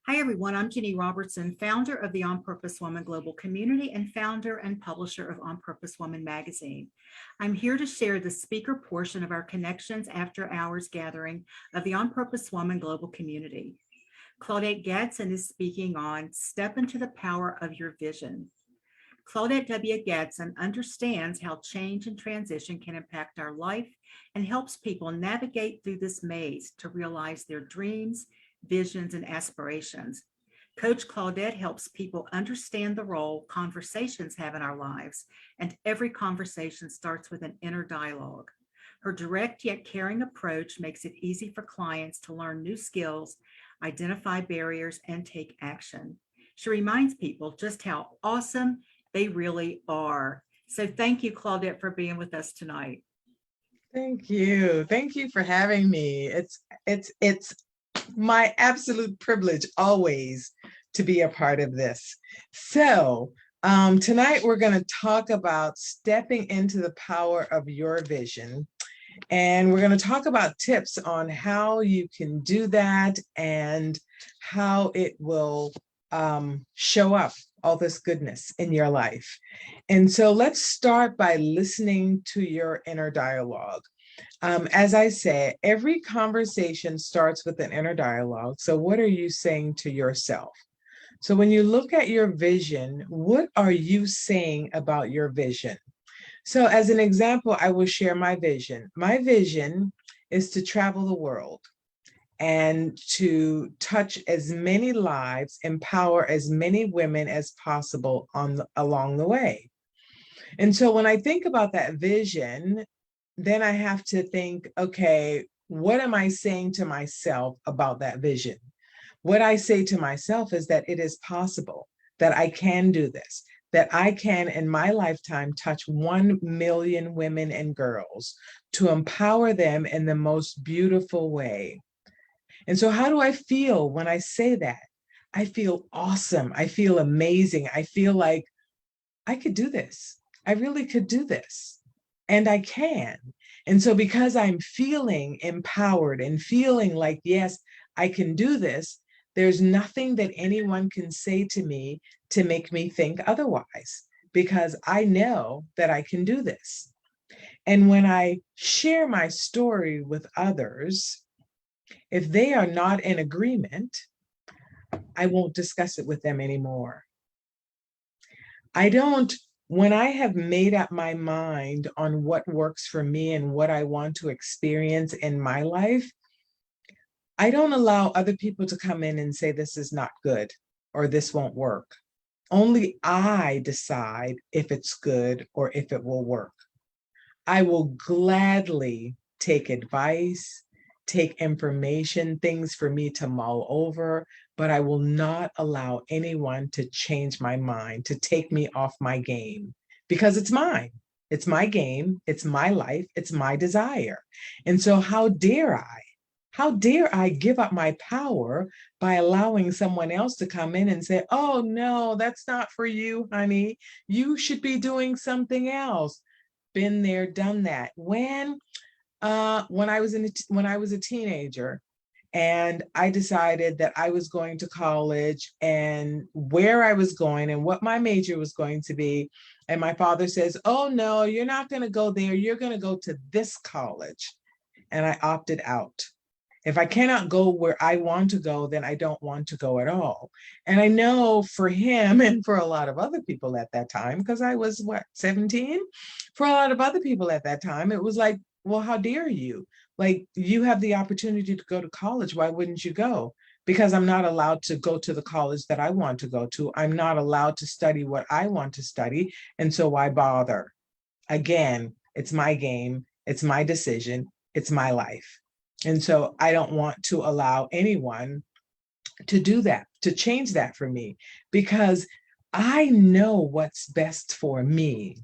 Hi, everyone. I'm Jenny Robertson, founder of the On Purpose Woman Global Community and founder and publisher of On Purpose Woman magazine. I'm here to share the speaker portion of our Connections After Hours gathering of the On Purpose Woman Global Community. Claudette Gadsden is speaking on Step into the Power of Your Vision. Claudette W. Gadsden understands how change and transition can impact our life and helps people navigate through this maze to realize their dreams, visions, and aspirations. Coach Claudette helps people understand the role conversations have in our lives, and every conversation starts with an inner dialogue. Her direct yet caring approach makes it easy for clients to learn new skills, identify barriers, and take action. She reminds people just how awesome they really are. So thank you, Claudette, for being with us tonight. Thank you. Thank you for having me. It's my absolute privilege always to be a part of this. So tonight we're going to talk about stepping into the power of your vision. And we're going to talk about tips on how you can do that and how it will show up all this goodness in your life. And so let's start by listening to your inner dialogue. As I say, every conversation starts with an inner dialogue. So what are you saying to yourself? So when you look at your vision, what are you saying about your vision? So as an example, I will share my vision. My vision is to travel the world and to touch as many lives, empower as many women as possible along the way. And so when I think about that vision, then I have to think, okay, what am I saying to myself about that vision? What I say to myself is that it is possible, that I can do this, that I can in my lifetime touch 1 million women and girls to empower them in the most beautiful way. And so how do I feel when I say that? I feel awesome. I feel amazing. I feel like I could do this. I really could do this. And I can. And so because I'm feeling empowered and feeling like, yes, I can do this, there's nothing that anyone can say to me to make me think otherwise, because I know that I can do this. And when I share my story with others, if they are not in agreement, I won't discuss it with them anymore. When I have made up my mind on what works for me and what I want to experience in my life, I don't allow other people to come in and say, this is not good or this won't work. Only I decide if it's good or if it will work. I will gladly take advice, take information, things for me to mull over, but I will not allow anyone to change my mind, to take me off my game, because it's mine. It's my game, it's my life, it's my desire. And so how dare I? How dare I give up my power by allowing someone else to come in and say, oh no, that's not for you, honey. You should be doing something else. Been there, done that. When I was a teenager, and I decided that I was going to college and where I was going and what my major was going to be. And my father says, oh no, you're not going to go there. You're going to go to this college. And I opted out. If I cannot go where I want to go, then I don't want to go at all. And I know for him and for a lot of other people at that time, because I was 17? For a lot of other people at that time, it was like, well, how dare you? Like, you have the opportunity to go to college. Why wouldn't you go? Because I'm not allowed to go to the college that I want to go to. I'm not allowed to study what I want to study. And so why bother? Again, it's my game. It's my decision. It's my life. And so I don't want to allow anyone to do that, to change that for me, because I know what's best for me.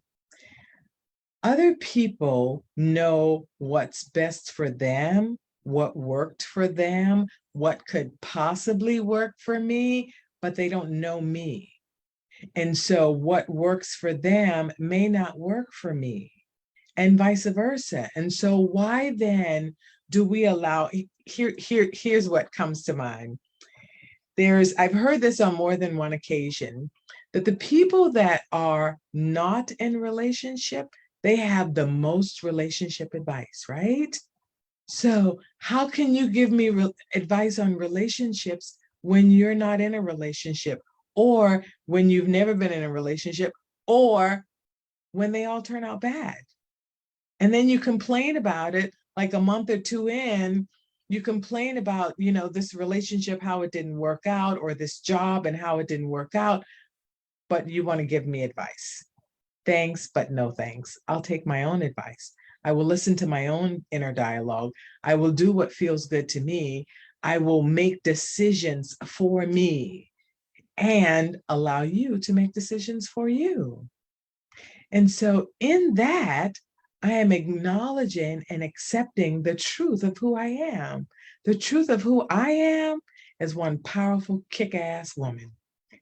Other people know what's best for them, what worked for them, what could possibly work for me, but they don't know me. And so what works for them may not work for me, and vice versa. And so why then do we allow, here's what comes to mind. I've heard this on more than one occasion, that the people that are not in relationship, they have the most relationship advice, right? So how can you give me advice on relationships when you're not in a relationship, or when you've never been in a relationship, or when they all turn out bad? And then you complain about it like a month or two in, you complain about, this relationship, how it didn't work out, or this job and how it didn't work out, but you want to give me advice. Thanks, but no thanks. I'll take my own advice. I will listen to my own inner dialogue. I will do what feels good to me. I will make decisions for me and allow you to make decisions for you. And so in that, I am acknowledging and accepting the truth of who I am. The truth of who I am is one powerful, kick-ass woman.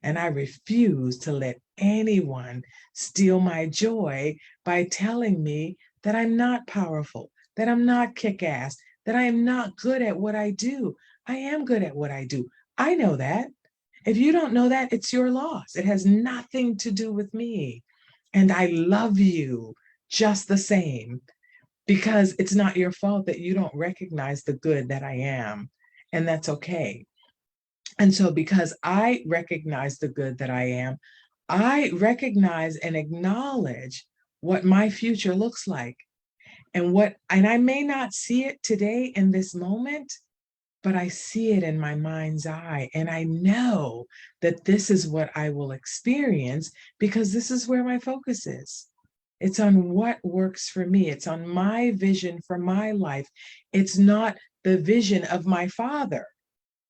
And I refuse to let anyone steal my joy by telling me that I'm not powerful, that I'm not kick-ass, that I am not good at what I do. I am good at what I do. I know that. If you don't know that, it's your loss. It has nothing to do with me. And I love you just the same, because it's not your fault that you don't recognize the good that I am. And that's okay. And so because I recognize the good that I am, I recognize and acknowledge what my future looks like. And I may not see it today in this moment, but I see it in my mind's eye. And I know that this is what I will experience, because this is where my focus is. It's on what works for me. It's on my vision for my life. It's not the vision of my father,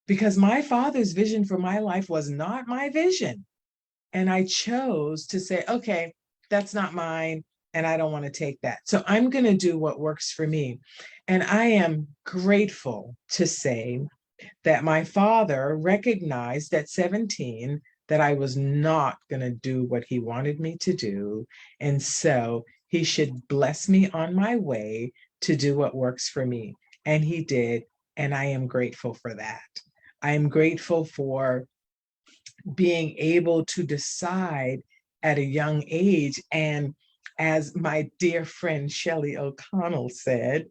because my father's vision for my life was not my vision. And I chose to say, okay, that's not mine, and I don't want to take that. So I'm going to do what works for me. And I am grateful to say that my father recognized at 17 that I was not going to do what he wanted me to do. And so he should bless me on my way to do what works for me. And he did. And I am grateful for that. I am grateful for being able to decide at a young age. And as my dear friend Shelley O'Connell said,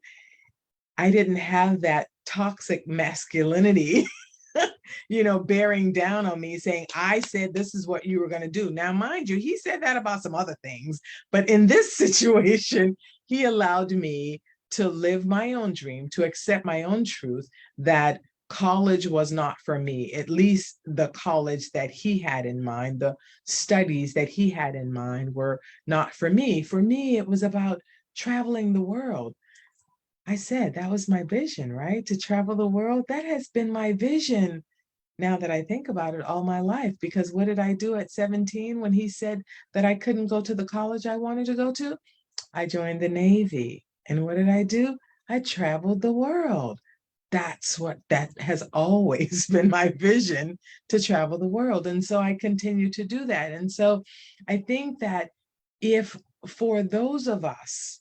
I didn't have that toxic masculinity, bearing down on me, saying, I said this is what you were going to do. Now, mind you, he said that about some other things, but in this situation, he allowed me to live my own dream, to accept my own truth, that college was not for me, at least the college that he had in mind, the studies that he had in mind were not for me. For me, it was about traveling the world. I said that was my vision, right? To travel the world. That has been my vision, now that I think about it, all my life. Because what did I do at 17 when he said that I couldn't go to the college I wanted to go to? I joined the Navy. And what did I do? I traveled the world. That has always been my vision, to travel the world. And so I continue to do that. And so I think that if, for those of us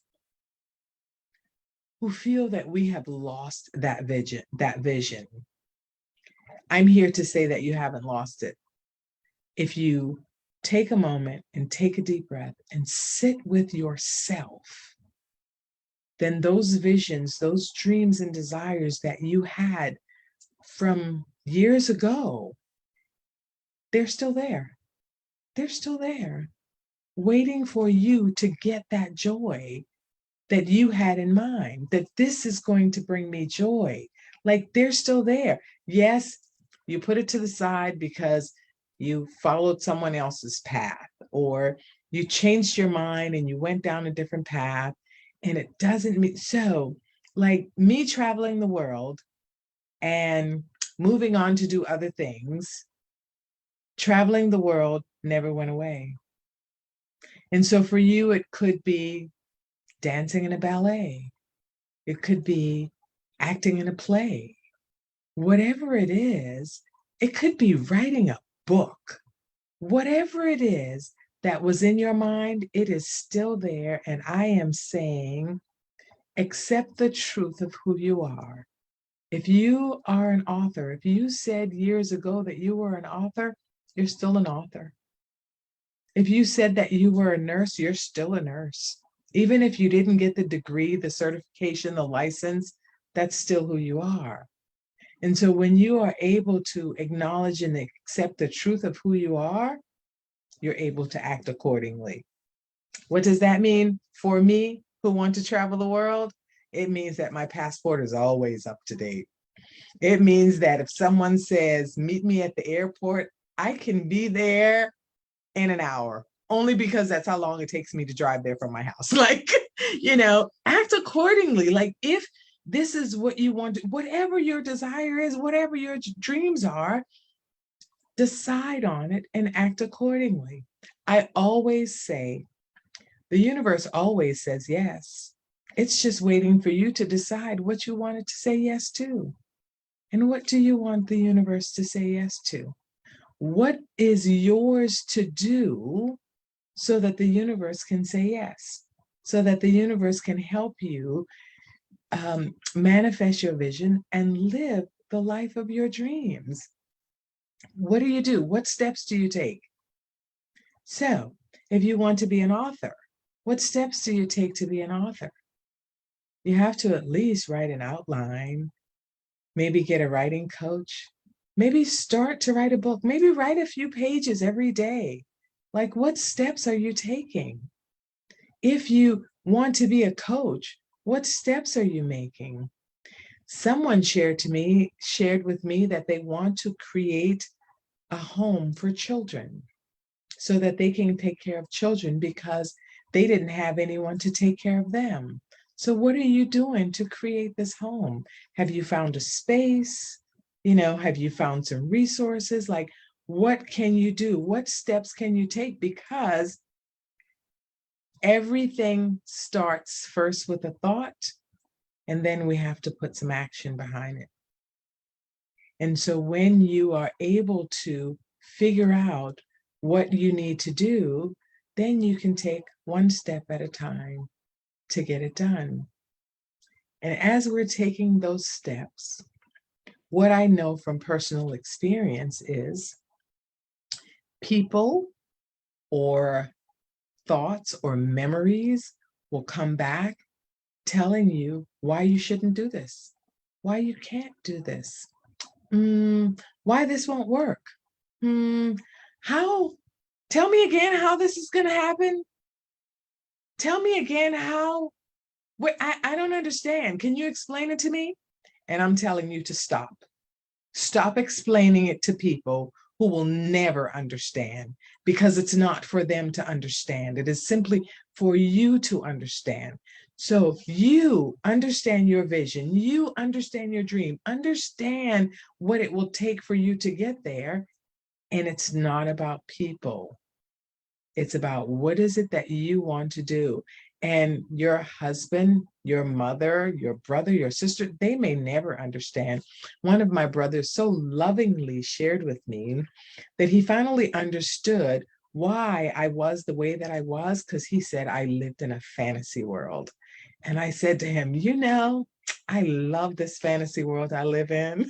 who feel that we have lost that vision, I'm here to say that you haven't lost it. If you take a moment and take a deep breath and sit with yourself, then those visions, those dreams and desires that you had from years ago, they're still there. They're still there, waiting for you to get that joy that you had in mind, that this is going to bring me joy. Like, they're still there. Yes, you put it to the side because you followed someone else's path, or you changed your mind and you went down a different path, and it doesn't mean so. Like me traveling the world and moving on to do other things, traveling the world never went away. And so for you, it could be dancing in a ballet. It could be acting in a play. Whatever it is, it could be writing a book. Whatever it is that was in your mind, it is still there. And I am saying, accept the truth of who you are. If you are an author, if you said years ago that you were an author, you're still an author. If you said that you were a nurse, you're still a nurse. Even if you didn't get the degree, the certification, the license, that's still who you are. And so when you are able to acknowledge and accept the truth of who you are, you're able to act accordingly. What does that mean for me who want to travel the world? It means that my passport is always up to date. It means that if someone says, meet me at the airport, I can be there in an hour, only because that's how long it takes me to drive there from my house. Like, act accordingly. Like, if this is what you want, whatever your desire is, whatever your dreams are, decide on it and act accordingly. I always say, the universe always says yes. It's just waiting for you to decide what you want it to say yes to. And what do you want the universe to say yes to? What is yours to do so that the universe can say yes, so that the universe can help you manifest your vision and live the life of your dreams? What do you do? What steps do you take? So, if you want to be an author, what steps do you take to be an author? You have to at least write an outline, maybe get a writing coach, maybe start to write a book, maybe write a few pages every day. Like, what steps are you taking? If you want to be a coach, what steps are you making? Someone shared with me that they want to create a home for children so that they can take care of children because they didn't have anyone to take care of them. So what are you doing to create this home? Have you found a space? Have you found some resources? Like, what can you do? What steps can you take? Because everything starts first with a thought, and then we have to put some action behind it. And so when you are able to figure out what you need to do, then you can take one step at a time to get it done. And as we're taking those steps, what I know from personal experience is people or thoughts or memories will come back telling you why you shouldn't do this, why you can't do this, why this won't work. How? Tell me again how this is going to happen. Tell me again how. Wait, I don't understand. Can you explain it to me? And I'm telling you to stop. Stop explaining it to people who will never understand, because it's not for them to understand. It is simply for you to understand. So you understand your vision, you understand your dream, understand what it will take for you to get there. And it's not about people. It's about what is it that you want to do. And your husband, your mother, your brother, your sister, they may never understand. One of my brothers so lovingly shared with me that he finally understood why I was the way that I was, because he said I lived in a fantasy world. And I said to him, I love this fantasy world I live in.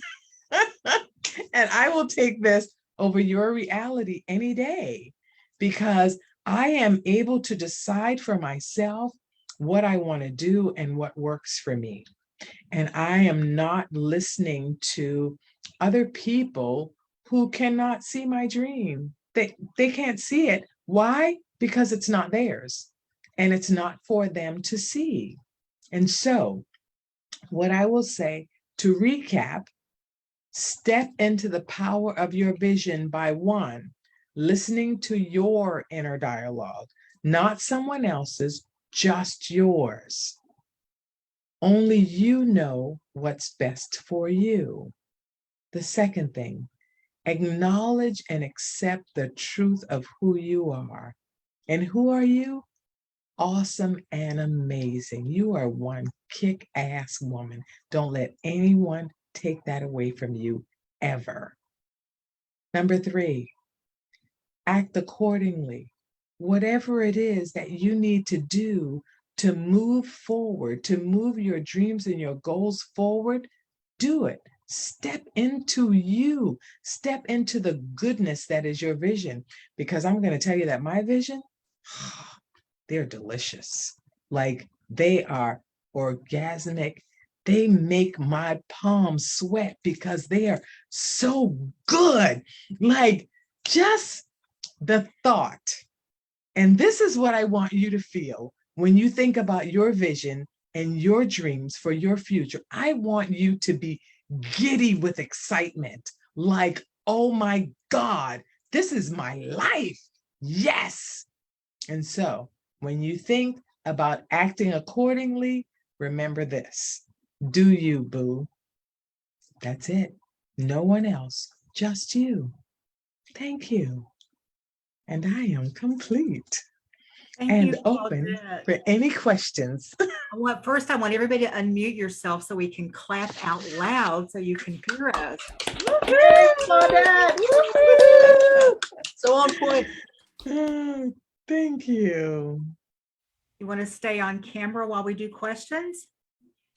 And I will take this over your reality any day, because I am able to decide for myself what I want to do and what works for me. And I am not listening to other people who cannot see my dream. They can't see it. Why? Because it's not theirs and it's not for them to see. And so what I will say to recap, step into the power of your vision by one, listening to your inner dialogue, not someone else's, just yours. Only you know what's best for you. The second thing, acknowledge and accept the truth of who you are. And who are you? Awesome and amazing. You are one kick-ass woman. Don't let anyone take that away from you, ever. Number 3, act accordingly. Whatever it is that you need to do to move forward, to move your dreams and your goals forward, do it. Step into you. Step into the goodness that is your vision. Because I'm going to tell you that my vision, they're delicious. Like, they are orgasmic. They make my palms sweat because they are so good. Like, just the thought. And this is what I want you to feel when you think about your vision and your dreams for your future. I want you to be giddy with excitement, like, oh my God, this is my life. Yes. And so when you think about acting accordingly, remember this. Do you, boo. That's it. No one else, just you. Thank you. And I am complete Thank and you, open Claudette. for any questions. First, I want everybody to unmute yourself so we can clap out loud so you can hear us. Yay, Claudette! Woo-hoo! So on point. Thank you. You want to stay on camera while we do questions?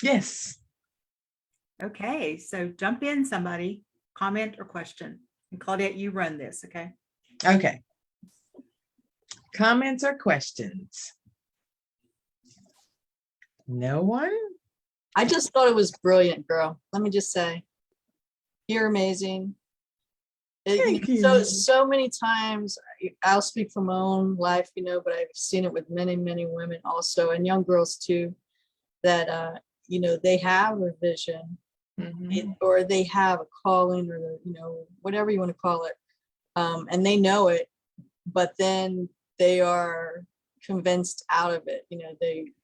Yes. Okay, so jump in, somebody, comment or question. And Claudette, you run this, okay? Okay. Comments or questions? No one? I just thought it was brilliant, girl. Let me just say, you're amazing. Thank So many times, I'll speak from my own life, but I've seen it with many, many women also, and young girls too, that, they have a vision or they have a calling or, whatever you want to call it. And they know it, but then they are convinced out of it.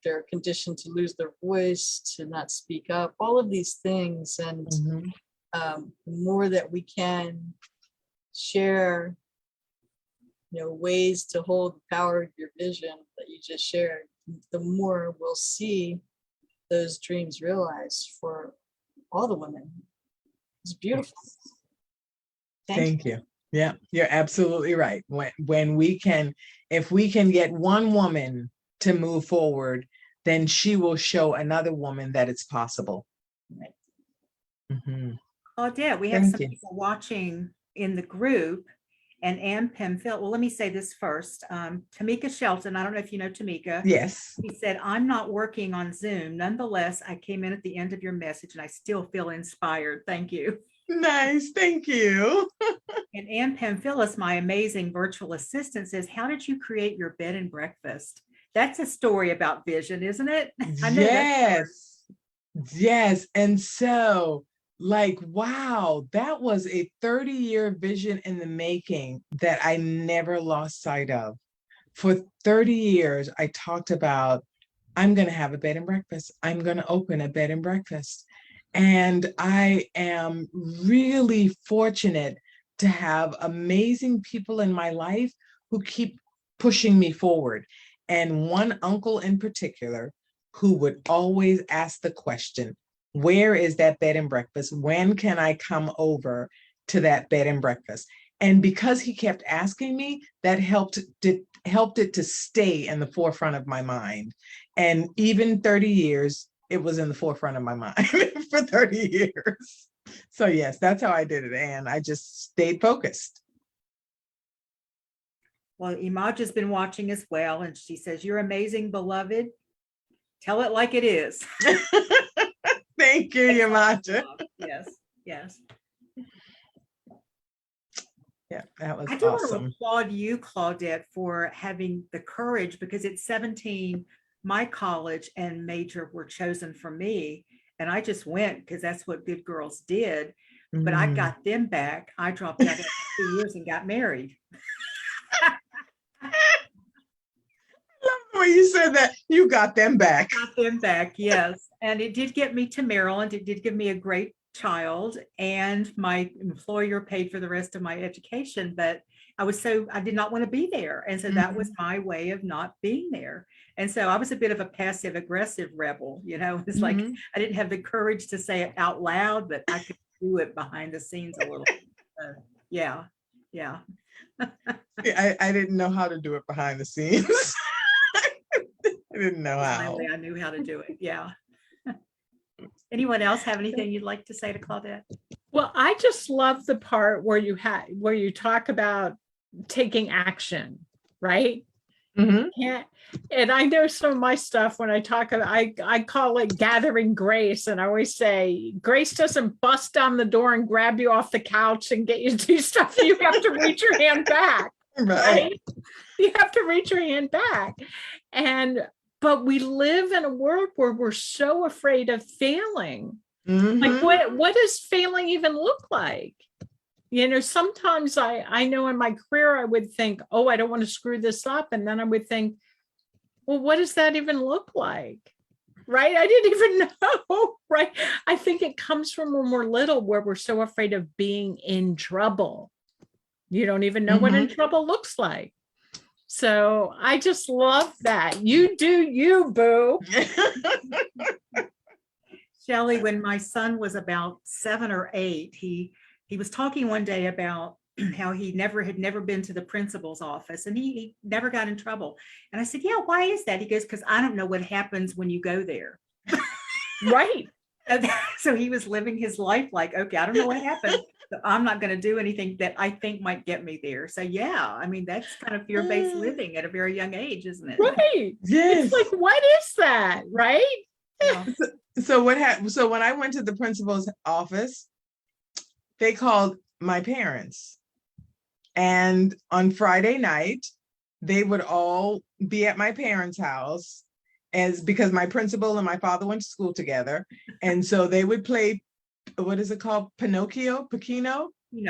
They're conditioned to lose their voice, to not speak up, all of these things. And the more that we can share, ways to hold the power of your vision that you just shared, the more we'll see those dreams realized for all the women. It's beautiful. Thank you. Yeah, you're absolutely right. When we can, if we can get one woman to move forward, then she will show another woman that it's possible. Right. Claudette, we have Thank some you. people watching in the group, and Ann Pemfield. Well, let me say this first. Tamika Shelton, I don't know if you know Tamika. Yes. He said, I'm not working on Zoom. Nonetheless, I came in at the end of your message and I still feel inspired. Thank you. Nice. Thank you. And Ann Pamphilus, my amazing virtual assistant, says, how did you create your bed and breakfast? That's a story about vision, isn't it? I know that story. Yes. And so, like, wow, that was a 30-year vision in the making that I never lost sight of. For 30 years, I talked about, I'm going to have a bed and breakfast. I'm going to open a bed and breakfast. And I am really fortunate to have amazing people in my life who keep pushing me forward. And one uncle in particular who would always ask the question, where is that bed and breakfast? When can I come over to that bed and breakfast? And because he kept asking me, that helped it to stay in the forefront of my mind. And even 30 years, it was in the forefront of my mind for 30 years. So yes, that's how I did it. And I just stayed focused. Well, Imaj has been watching as well. And she says, you're amazing, beloved. Tell it like it is. Thank you, Yamaja. Yes, yes. Yeah, that was I do want awesome. to applaud you, Claudette, for having the courage, because at 17, my college and major were chosen for me. And I just went because that's what good girls did. But I got them back. I dropped out after 2 years and got married. When you said that, you got them back. Got them back, yes. And it did get me to Maryland. It did give me a great child, and my employer paid for the rest of my education, but I did not want to be there. And so that was my way of not being there. And so I was a bit of a passive aggressive rebel, it's like I didn't have the courage to say it out loud, but I could do it behind the scenes a little. Yeah. I didn't know how to do it behind the scenes. I didn't know how. Finally, I knew how to do it. Yeah. Anyone else have anything you'd like to say to Claudette? Well, I just love the part where you talk about taking action, right? Mhm. Yeah. And I know some of my stuff when I talk about, I call it gathering grace. And I always say, grace doesn't bust down the door and grab you off the couch and get you to do stuff. You have to reach your hand back, right? You have to reach your hand back. But we live in a world where we're so afraid of failing. Like what does failing even look like? Sometimes I know in my career, I would think, oh, I don't want to screw this up. And then I would think, well, what does that even look like? Right? I didn't even know, right? I think it comes from when we're little, where we're so afraid of being in trouble. You don't even know what in trouble looks like. So I just love that. You do you, boo. Shelley, when my son was about 7 or 8, he was talking one day about how he had never been to the principal's office, and he never got in trouble. And I said, yeah, why is that? He goes, because I don't know what happens when you go there. Right. So he was living his life like, okay, I don't know what happened. So I'm not going to do anything that I think might get me there. So yeah, I mean, that's kind of fear-based living at a very young age, isn't it? Right. Yes. It's like, what is that? Right. Yeah. So what happened? So when I went to the principal's office, they called my parents. And on Friday night, they would all be at my parents' house, because my principal and my father went to school together. And so they would play, what is it called? Pinocchio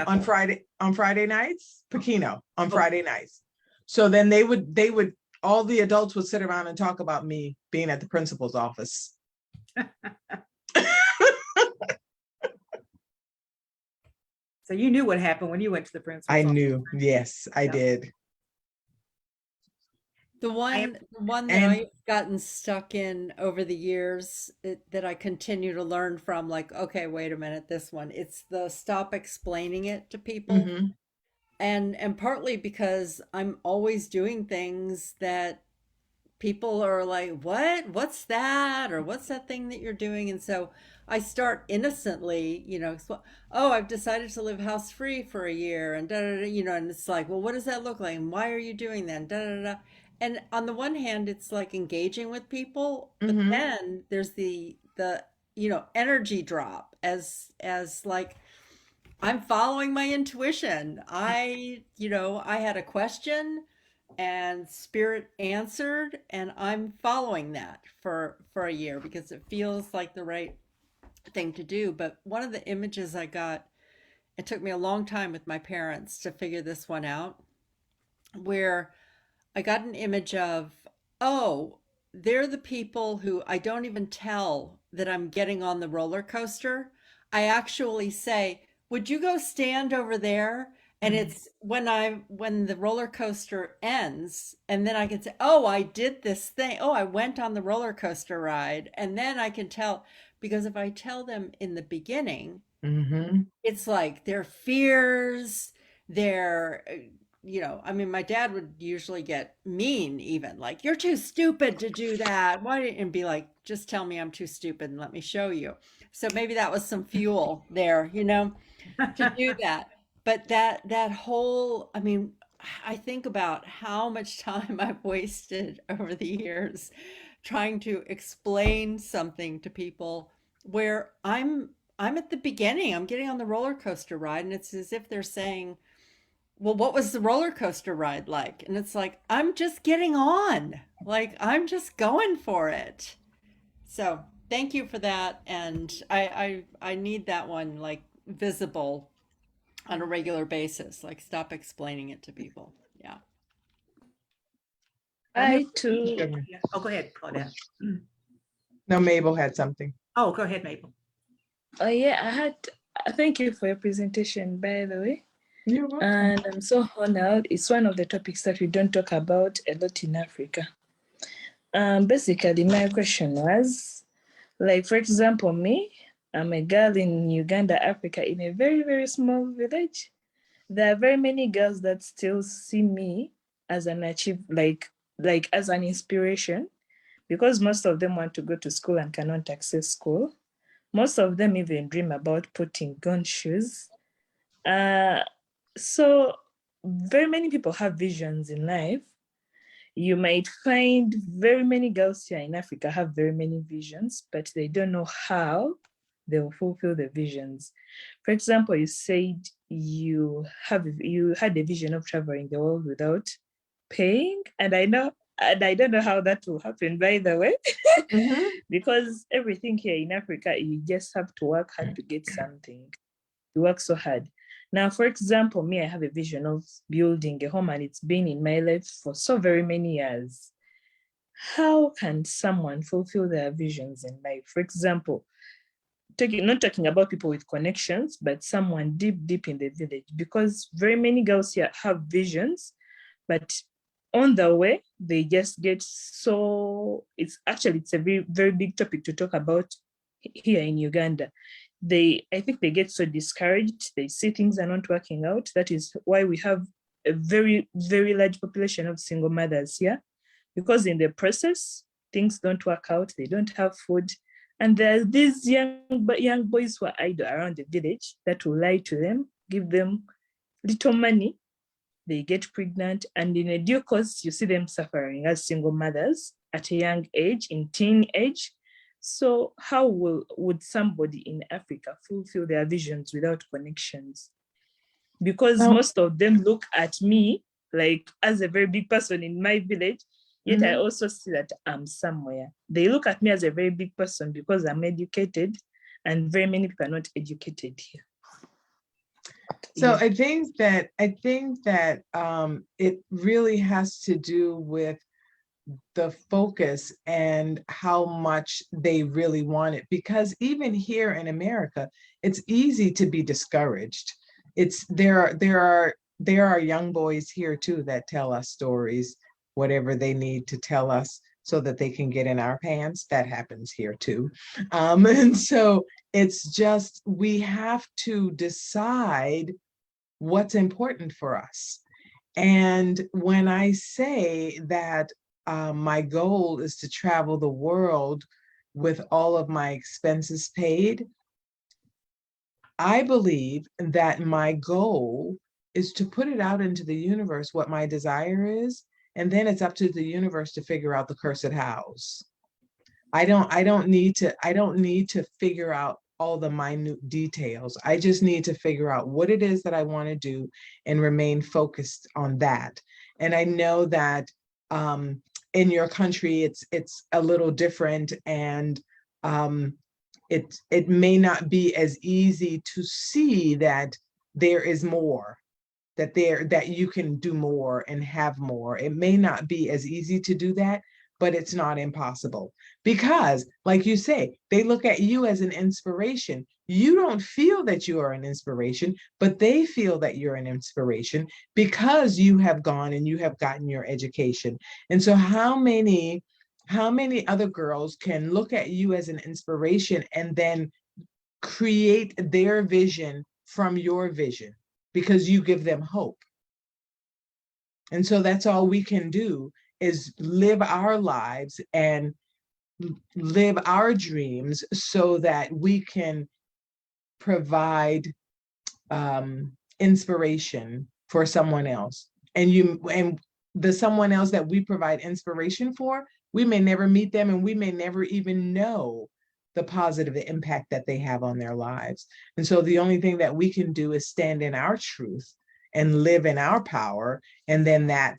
on Friday nights, Pinocchio on Friday nights. So then they would all the adults would sit around and talk about me being at the principal's office. So you knew what happened when you went to the principal's I office. knew. Yes, I did. The one that I've gotten stuck in over the years that I continue to learn from, like, okay, wait a minute, this one, it's the stop explaining it to people. And partly because I'm always doing things that people are like, what's that? Or what's that thing that you're doing? And so I start innocently, oh, I've decided to live house free for a year, and and it's like, well, what does that look like? And why are you doing that? And da da da. And on the one hand, it's like engaging with people, but then there's the energy drop as like, I'm following my intuition. I had a question and spirit answered, and I'm following that for a year because it feels like the right thing to do. But one of the images I got, it took me a long time with my parents to figure this one out, where I got an image of, oh, they're the people who I don't even tell that I'm getting on the roller coaster. I actually say, would you go stand over there? And it's when the roller coaster ends, and then I can say, oh, I did this thing. Oh, I went on the roller coaster ride. And then I can tell, because if I tell them in the beginning, it's like their fears, their, I mean, my dad would usually get mean, even like, you're too stupid to do that. Why? And be like, just tell me I'm too stupid and let me show you. So maybe that was some fuel there, to do that. But that whole, I mean, I think about how much time I've wasted over the years trying to explain something to people where I'm at the beginning, I'm getting on the roller coaster ride, and it's as if they're saying, well, what was the roller coaster ride like? And it's like, I'm just getting on, like, I'm just going for it. So thank you for that. And I need that one, like, visible on a regular basis, like, stop explaining it to people. Yeah. I too. Oh, go ahead, Claudette. No, Mabel had something. Oh, go ahead, Mabel. Oh yeah, thank you for your presentation, by the way. You're welcome. And I'm so honored. It's one of the topics that we don't talk about a lot in Africa. Basically, my question was, like, for example, me, I'm a girl in Uganda, Africa, in a very, very small village. There are very many girls that still see me as an like as an inspiration, because most of them want to go to school and cannot access school. Most of them even dream about putting on shoes. So very many people have visions in life. You might find very many girls here in Africa have very many visions, but they don't know how they will fulfill the visions. For example, you said you had a vision of traveling the world without paying, and I don't know how that will happen, by the way, because everything here in Africa, you just have to work hard to get something. You work so hard. Now, for example, me, I have a vision of building a home, and it's been in my life for so very many years. How can someone fulfill their visions in life? For example, not talking about people with connections, but someone deep in the village, because very many girls here have visions, but on the way, they just get so, it's a very, very big topic to talk about here in Uganda. I think they get so discouraged. They see things are not working out. That is why we have a very, very large population of single mothers here, because in the process, things don't work out. They don't have food. And there's these young boys who are idle around the village that will lie to them, give them little money. They get pregnant, and in a due course, you see them suffering as single mothers at a young age, in teen age. So how would somebody in Africa fulfill their visions without connections? Because most of them look at me like as a very big person in my village, yet I also see that I'm somewhere. They look at me as a very big person because I'm educated, and very many people are not educated here. So I think that it really has to do with the focus and how much they really want it, because even here in America, it's easy to be discouraged. There are young boys here too that tell us stories, whatever they need to tell us so that they can get in our pants. That happens here too. And so it's just, we have to decide what's important for us. And when I say that my goal is to travel the world with all of my expenses paid, I believe that my goal is to put it out into the universe what my desire is, and then it's up to the universe to figure out the cursed hows. I don't need to figure out all the minute details. I just need to figure out what it is that I want to do and remain focused on that. And I know that in your country, it's a little different, and it may not be as easy to see that there is more, that you can do more and have more. It may not be as easy to do that, but it's not impossible, because like you say, they look at you as an inspiration. You don't feel that you are an inspiration, but they feel that you're an inspiration because you have gone and you have gotten your education. And so how many other girls can look at you as an inspiration and then create their vision from your vision because you give them hope? And so that's all we can do, is live our lives and live our dreams so that we can provide inspiration for someone else. And the someone else that we provide inspiration for, we may never meet them, and we may never even know the positive impact that they have on their lives. And so the only thing that we can do is stand in our truth and live in our power, and then that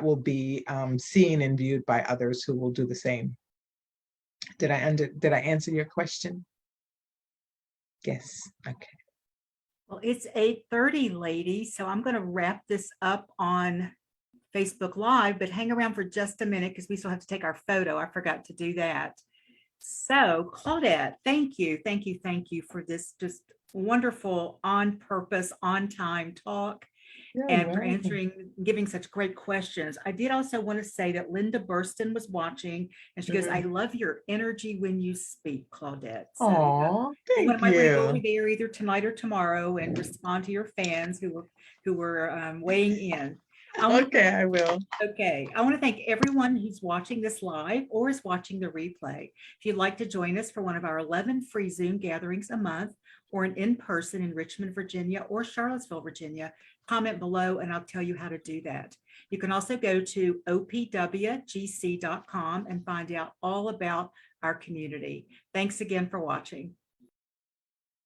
will be seen and viewed by others who will do the same. Did I answer your question? Yes. Okay. Well, it's 8:30, ladies, so I'm going to wrap this up on Facebook Live, but hang around for just a minute because we still have to take our photo. I forgot to do that. So Claudette, thank you for this just wonderful, on purpose, on time talk. And for giving such great questions. I did also want to say that Linda Burston was watching, and she goes, "I love your energy when you speak, Claudette." So, thank I might want to go you. over there either tonight or tomorrow and respond to your fans who were weighing in. I want Okay, I will. Okay, I want to thank everyone who's watching this live or is watching the replay. If you'd like to join us for one of our 11 free Zoom gatherings a month or an in-person in Richmond, Virginia or Charlottesville, Virginia, comment below and I'll tell you how to do that. You can also go to opwgc.com and find out all about our community. Thanks again for watching.